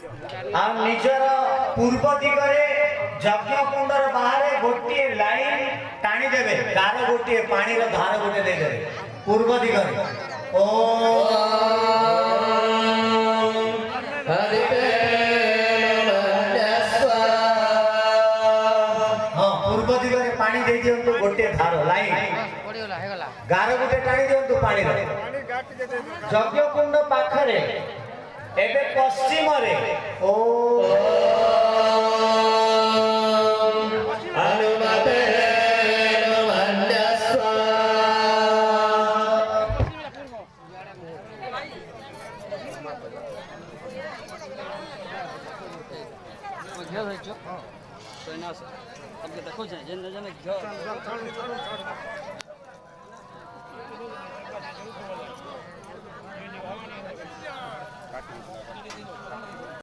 आ निजर पूर्व दिगरे यज्ञ कुंडर बाहर गोटे लाइन टाणी देबे गार गोटे पानी रो धार गोटे दे देबे पूर्व दिगरे हाँ पूर्व दिगरे पानी दे दियंतु गोटे धार लाइन गार गोटे टाणी दियंतु पानी रो यज्ञ कुंड पाखरे एबे पश्चिम रे ओ अनुमते नमन्यस्व घ्या जायचो सैना से अब देखो जाए जन जन घ्या